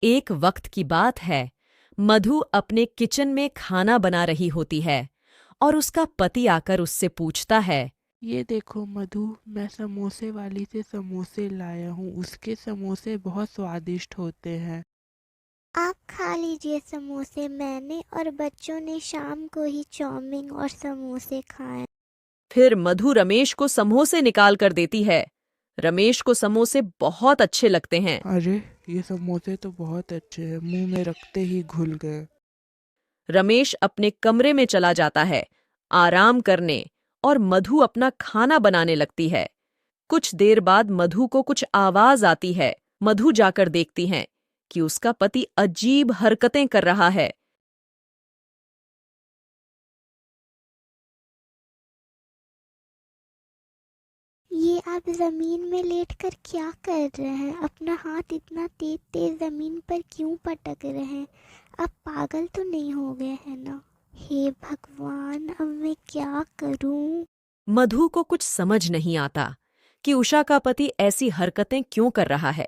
एक वक्त की बात है। मधु अपने किचन में खाना बना रही होती है और उसका पति आकर उससे पूछता है। ये देखो मधु, मैं समोसे वाली से समोसे लाया हूँ। उसके समोसे बहुत स्वादिष्ट होते हैं। आप खा लीजिए समोसे। मैंने और बच्चों ने शाम को ही चाउमीन और समोसे खाए। फिर मधु रमेश को समोसे निकाल कर देती है। रमेश को समोसे बहुत अच्छे लगते हैं। अरे, ये समोसे तो बहुत अच्छे हैं, मुंह में रखते ही घुल गए। रमेश अपने कमरे में चला जाता है आराम करने और मधु अपना खाना बनाने लगती है। कुछ देर बाद मधु को कुछ आवाज आती है। मधु जाकर देखती है कि उसका पति अजीब हरकतें कर रहा है। ये आप जमीन में लेटकर क्या कर रहे हैं? अपना हाथ इतना तेज तेज जमीन पर क्यों पटक रहे हैं? आप पागल तो नहीं हो गए हैं ना? हे भगवान, अब मैं क्या करूं? मधु को कुछ समझ नहीं आता कि उषा का पति ऐसी हरकतें क्यों कर रहा है।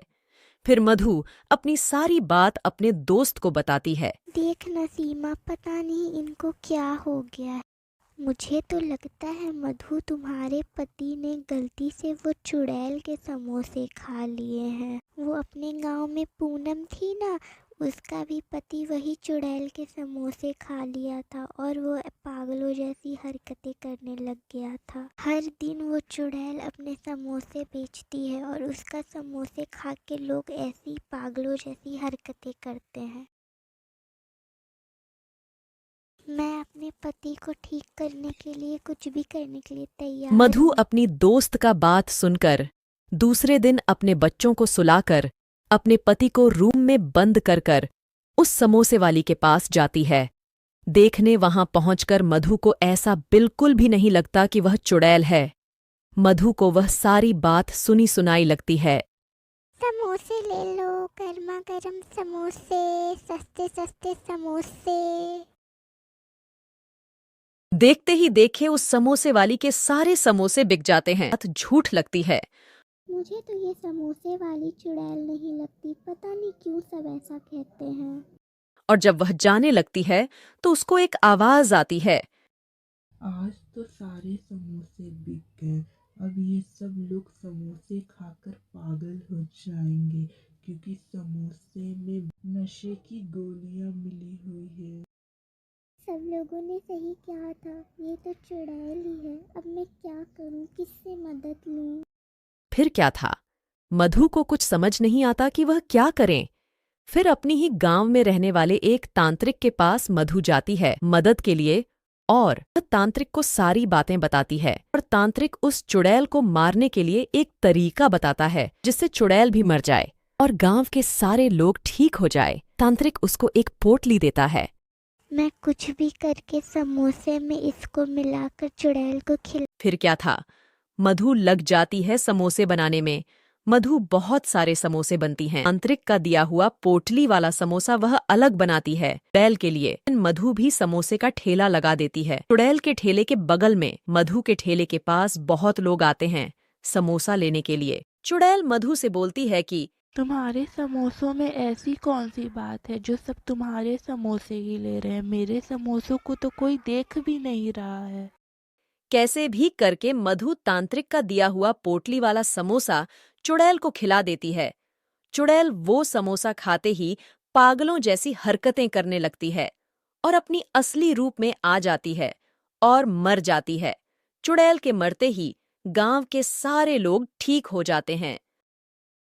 फिर मधु अपनी सारी बात अपने दोस्त को बताती है। देख ना सीमा, पता नहीं इनको क्या हो गया है। मुझे तो लगता है मधु, तुम्हारे पति ने गलती से वो चुड़ैल के समोसे खा लिए हैं। वो अपने गांव में पूनम थी ना, उसका भी पति वही चुड़ैल के समोसे खा लिया था और वो पागलों जैसी हरकतें करने लग गया था। हर दिन वो चुड़ैल अपने समोसे बेचती है और उसका समोसे खा के लोग ऐसी पागलों जैसी हरकतें करते हैं। मैं अपने पति को ठीक करने के लिए कुछ भी करने के लिए तैयार मधु हूँ। अपनी दोस्त का बात सुनकर दूसरे दिन अपने बच्चों को सुलाकर अपने पति को रूम में बंद कर कर उस समोसे वाली के पास जाती है। देखने वहां पहुंचकर मधु को ऐसा बिल्कुल भी नहीं लगता कि वह चुड़ैल है। मधु को वह सारी बात सुनी सुनाई लगती है। समोसे ले लो, गर्मा गर्म समोसे, सस्ते सस्ते समोसे। देखते ही देखे उस समोसे वाली के सारे समोसे बिक जाते हैं। बात झूठ लगती है। मुझे तो ये समोसे वाली चुड़ैल नहीं लगती, पता नहीं क्यों सब ऐसा कहते हैं। और जब वह जाने लगती है तो उसको एक आवाज आती है। आज तो सारे समोसे बिक गए। अब ये सब लोग समोसे खाकर पागल हो जाएंगे, क्योंकि समोसे में नशे की गोलियां मिली हुई है। सब लोगों ने सही कहा था, ये तो चुड़ैल ही है। अब मैं क्या करूं, किससे मदद लूं? फिर क्या था? मधु को कुछ समझ नहीं आता कि वह क्या करें। फिर अपनी ही गांव में रहने वाले एक तांत्रिक के पास मधु जाती है मदद के लिए और तांत्रिक को सारी बातें बताती है। और तांत्रिक उस चुड़ैल को मारने के लिए एक तरीका बताता है जिससे चुड़ैल भी मर जाए और गांव के सारे लोग ठीक हो जाए। तांत्रिक उसको एक पोटली देता है। मैं कुछ भी करके समोसे में इसको मिलाकर चुड़ैल को फिर क्या था? मधु लग जाती है समोसे बनाने में। मधु बहुत सारे समोसे बनती हैं। तांत्रिक का दिया हुआ पोटली वाला समोसा वह अलग बनाती है चुड़ैल के लिए। मधु भी समोसे का ठेला लगा देती है। चुड़ैल के ठेले के बगल में मधु के ठेले के पास बहुत लोग आते हैं समोसा लेने के लिए। चुड़ैल मधु से बोलती है कि तुम्हारे समोसों में ऐसी कौन सी बात है जो सब तुम्हारे समोसे ही ले रहे हैं? मेरे समोसों को तो कोई देख भी नहीं रहा है। कैसे भी करके मधु तांत्रिक का दिया हुआ पोटली वाला समोसा चुड़ैल को खिला देती है। चुड़ैल वो समोसा खाते ही पागलों जैसी हरकतें करने लगती है और अपनी असली रूप में आ जाती है और मर जाती है। चुड़ैल के मरते ही गांव के सारे लोग ठीक हो जाते हैं।